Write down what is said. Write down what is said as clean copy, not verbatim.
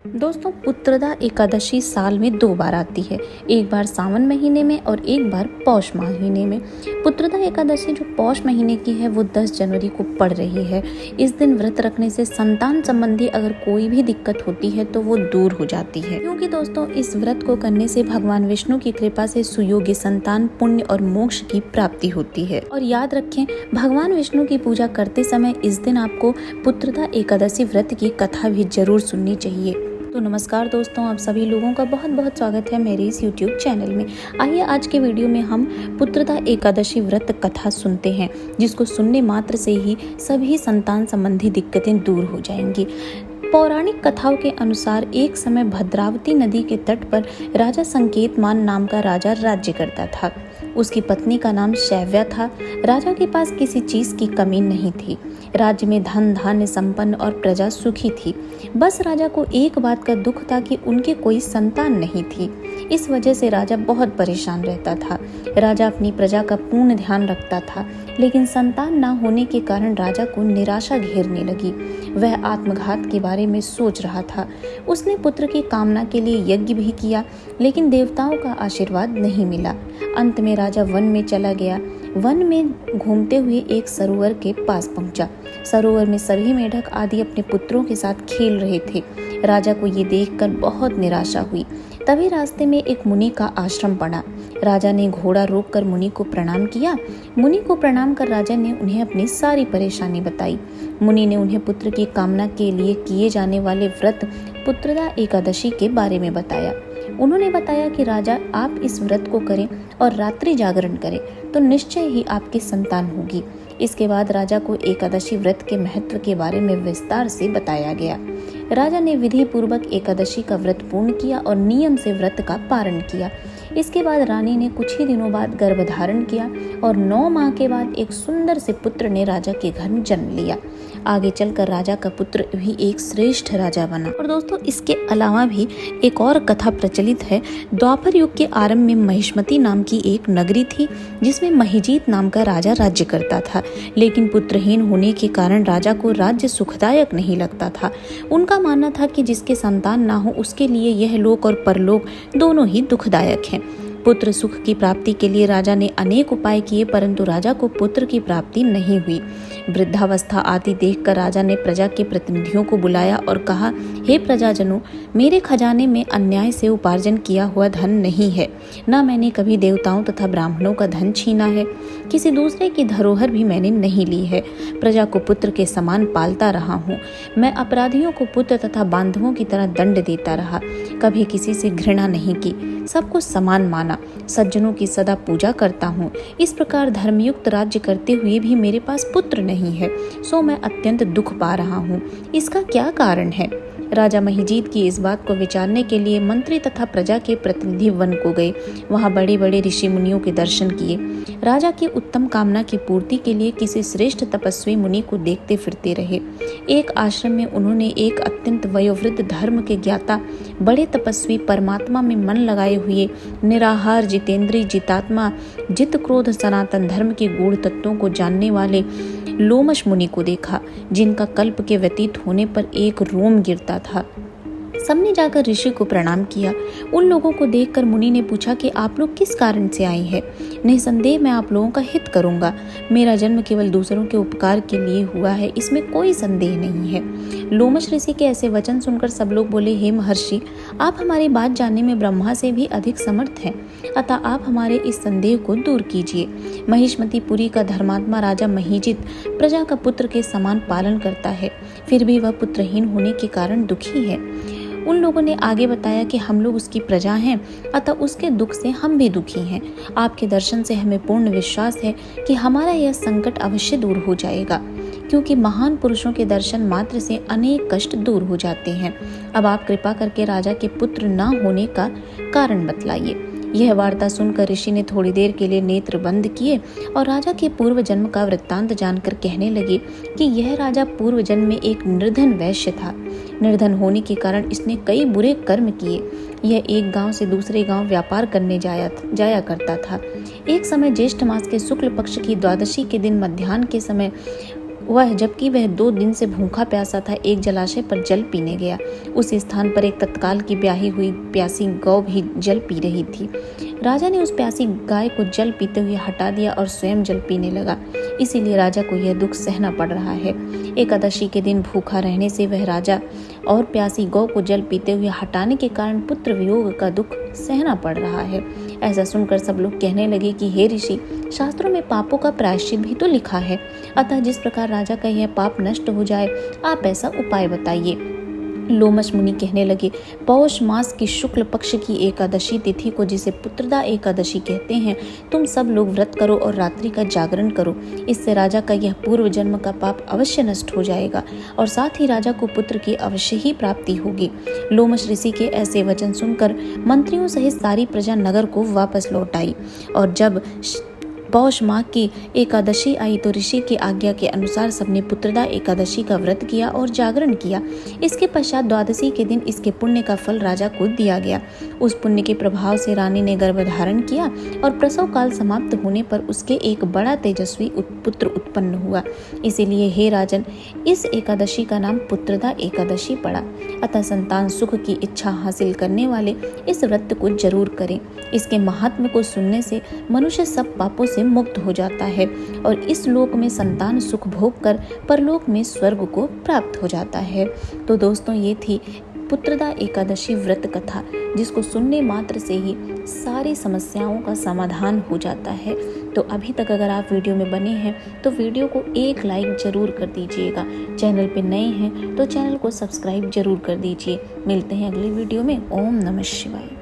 दोस्तों, पुत्रदा एकादशी साल में 2 बार आती है। एक बार सावन महीने में और एक बार पौष महीने में। पुत्रदा एकादशी जो पौष महीने की है वो 10 जनवरी को पड़ रही है। इस दिन व्रत रखने से संतान संबंधी अगर कोई भी दिक्कत होती है तो वो दूर हो जाती है, क्योंकि दोस्तों इस व्रत को करने से भगवान विष्णु की कृपा से सुयोग्य संतान, पुण्य और मोक्ष की प्राप्ति होती है। और याद रखें, भगवान विष्णु की पूजा करते समय इस दिन आपको पुत्रदा एकादशी व्रत की कथा भी जरूर सुननी चाहिए। तो नमस्कार दोस्तों, आप सभी लोगों का बहुत बहुत स्वागत है मेरे इस YouTube चैनल में। आइए आज के वीडियो में हम पुत्रदा एकादशी व्रत कथा सुनते हैं, जिसको सुनने मात्र से ही सभी संतान संबंधी दिक्कतें दूर हो जाएंगी। पौराणिक कथाओं के अनुसार एक समय भद्रावती नदी के तट पर राजा संकेतमान नाम का राजा राज्य करता था। उसकी पत्नी का नाम शैव्या था। राजा के पास किसी चीज की कमी नहीं थी। राज्य में धन धान्य संपन्न और प्रजा सुखी थी। बस राजा को एक बात का दुख था कि उनके कोई संतान नहीं थी। इस वजह से राजा बहुत परेशान रहता था। राजा अपनी प्रजा का पूर्ण ध्यान रखता था, लेकिन संतान न होने के कारण राजा को निराशा घेरने लगी। वह आत्मघात के बारे में सोच रहा था। उसने पुत्र की कामना के लिए यज्ञ भी किया, लेकिन देवताओं का आशीर्वाद नहीं मिला। अंत में राजा वन में चला गया। वन में घूमते हुए एक सरोवर के पास पहुंचा। सरोवर में सभी मेढक आदि अपने पुत्रों के साथ खेल रहे थे। राजा को ये देखकर बहुत निराशा हुई। तभी रास्ते में एक मुनि का आश्रम पड़ा। राजा ने घोड़ा रोककर मुनि को प्रणाम किया। मुनि को प्रणाम कर राजा ने उन्हें अपनी सारी परेशानी बताई। मुनि ने उन्हें पुत्र की कामना के लिए किए जाने वाले व्रत पुत्रदा एकादशी के बारे में बताया। उन्होंने बताया कि राजा, आप इस व्रत को करें और रात्रि जागरण करें तो निश्चय ही आपकी संतान होगी। इसके बाद राजा को एकादशी व्रत के महत्व के बारे में विस्तार से बताया गया। राजा ने विधि पूर्वक एकादशी का व्रत पूर्ण किया और नियम से व्रत का पारण किया। इसके बाद रानी ने कुछ ही दिनों बाद गर्भधारण किया और 9 माह के बाद एक सुंदर से पुत्र ने राजा के घर में जन्म लिया। आगे चलकर राजा का पुत्र भी एक श्रेष्ठ राजा बना। और दोस्तों, इसके अलावा भी एक और कथा प्रचलित है। द्वापर युग के आरंभ में महिष्मती नाम की एक नगरी थी, जिसमें महिजीत नाम का राजा राज्य करता था। लेकिन पुत्रहीन होने के कारण राजा को राज्य सुखदायक नहीं लगता था। उनका मानना था कि जिसके संतान ना हो उसके लिए यह लोक और परलोक दोनों ही दुखदायक हैं। पुत्र सुख की प्राप्ति के लिए राजा ने अनेक उपाय किए, परंतु राजा को पुत्र की प्राप्ति नहीं हुई। वृद्धावस्था आती देखकर राजा ने प्रजा के प्रतिनिधियों को बुलाया और कहा, हे प्रजाजनों, मेरे खजाने में अन्याय से उपार्जन किया हुआ धन नहीं है। न मैंने कभी देवताओं तथा ब्राह्मणों का धन छीना है। किसी दूसरे की धरोहर भी मैंने नहीं ली है। प्रजा को पुत्र के समान पालता रहा हूँ। मैं अपराधियों को पुत्र तथा बांधवों की तरह दंड देता रहा। कभी किसी से घृणा नहीं की, सबको समान माना। सज्जनों की सदा पूजा करता हूँ। इस प्रकार धर्मयुक्त राज्य करते हुए भी मेरे पास पुत्र नहीं है, सो मैं अत्यंत दुख पा रहा हूँ। इसका क्या कारण है? राजा महिजीत की इस बात को विचारने के लिए मंत्री तथा प्रजा के प्रतिनिधि वन को गए। वहां बड़े बड़े ऋषि मुनियों के दर्शन किए। राजा की उत्तम कामना की पूर्ति के लिए किसी श्रेष्ठ तपस्वी मुनि को देखते फिरते रहे। एक आश्रम में उन्होंने एक अत्यंत वयोवृद्ध धर्म के ज्ञाता, बड़े तपस्वी, परमात्मा में मन लगाए हुए, निराहार, जितेंद्रीय, जितात्मा, जित क्रोध, सनातन धर्म के गूढ़ तत्वों को जानने वाले लोमश मुनि को देखा, जिनका कल्प के व्यतीत होने पर एक रोम गिरता था। सबने जाकर ऋषि को प्रणाम किया। उन लोगों को देखकर मुनि ने पूछा कि आप लोग किस कारण से आए हैं? निसंदेह मैं आप लोगों का हित करूंगा। मेरा जन्म केवल दूसरों के उपकार के लिए हुआ है, इसमें कोई संदेह नहीं है। लोमश ऋषि के ऐसे वचन सुनकर सब लोग बोले, हे महर्षि, आप हमारी बात जानने में ब्रह्मा से भी अधिक समर्थ हैं, अतः आप हमारे इस संदेह को दूर कीजिए। महिष्मतीपुरी का धर्मात्मा राजा महिजीत प्रजा का पुत्र के समान पालन करता है, फिर भी वह पुत्रहीन होने के कारण दुखी है। उन लोगों ने आगे बताया कि हम लोग उसकी प्रजा हैं, अतः उसके दुख से हम भी दुखी हैं। आपके दर्शन से हमें पूर्ण विश्वास है कि हमारा यह संकट अवश्य दूर हो जाएगा, क्योंकि महान पुरुषों के दर्शन मात्र से अनेक कष्ट दूर हो जाते हैं। अब आप कृपा करके राजा के पुत्र न होने का कारण बतलाइए। यह वार्ता सुनकर ऋषि ने थोड़ी देर के लिए नेत्र बंद किए और राजा के पूर्व जन्म का वृत्तांत जानकर कहने लगे कि यह राजा पूर्व जन्म में एक निर्धन वैश्य था। निर्धन होने के कारण इसने कई बुरे कर्म किए। यह एक गांव से दूसरे गांव व्यापार करने जाया करता था। एक समय ज्येष्ठ मास के शुक्ल पक्ष की द्वादशी के दिन मध्याह्न के समय जबकि वह 2 दिन से भूखा प्यासा था, एक जलाशय पर जल पीने गया। उस स्थान पर एक तत्काल की ब्याही हुई प्यासी गौ भी जल पी रही थी। राजा ने उस प्यासी गाय को जल पीते हुए हटा दिया और स्वयं जल पीने लगा। इसीलिए राजा को यह दुख सहना पड़ रहा है। एकादशी के दिन भूखा रहने से वह राजा और प्यासी गौ को जल पीते हुए हटाने के कारण पुत्र वियोग का दुख सहना पड़ रहा है। ऐसा सुनकर सब लोग कहने लगे कि हे ऋषि, शास्त्रों में पापों का प्रायश्चित भी तो लिखा है, अतः जिस प्रकार राजा का यह पाप नष्ट हो जाए, आप ऐसा उपाय बताइए। लोमश मुनि कहने लगे, पौष मास की शुक्ल पक्ष की एकादशी तिथि को, जिसे पुत्रदा एकादशी कहते हैं, तुम सब लोग व्रत करो और रात्रि का जागरण करो। इससे राजा का यह पूर्व जन्म का पाप अवश्य नष्ट हो जाएगा और साथ ही राजा को पुत्र की अवश्य ही प्राप्ति होगी। लोमश ऋषि के ऐसे वचन सुनकर मंत्रियों सहित सारी प्रजा नगर को वापस लौट आई और जब पौष माह की एकादशी आई तो ऋषि की आज्ञा के अनुसार सबने पुत्रदा एकादशी का व्रत किया और जागरण किया। इसके पश्चात द्वादशी के दिन इसके पुण्य का फल राजा को दिया गया। उस पुण्य के प्रभाव से रानी ने गर्भ धारण किया और प्रसव काल समाप्त होने पर उसके एक बड़ा तेजस्वी पुत्र उत्पन्न हुआ। इसीलिए हे राजन, इस एकादशी का नाम पुत्रदा एकादशी पड़ा। अतः संतान सुख की इच्छा हासिल करने वाले इस व्रत को जरूर करें। इसके महात्म्य को सुनने से मनुष्य सब पापों से मुक्त हो जाता है और इस लोक में संतान सुख भोग कर परलोक में स्वर्ग को प्राप्त हो जाता है। तो दोस्तों, ये थी पुत्रदा एकादशी व्रत कथा, जिसको सुनने मात्र से ही सारी समस्याओं का समाधान हो जाता है। तो अभी तक अगर आप वीडियो में बने हैं तो वीडियो को एक लाइक जरूर कर दीजिएगा। चैनल पे नए हैं तो चैनल को सब्सक्राइब जरूर कर दीजिए। मिलते हैं अगले वीडियो में। ओम नमः शिवाय।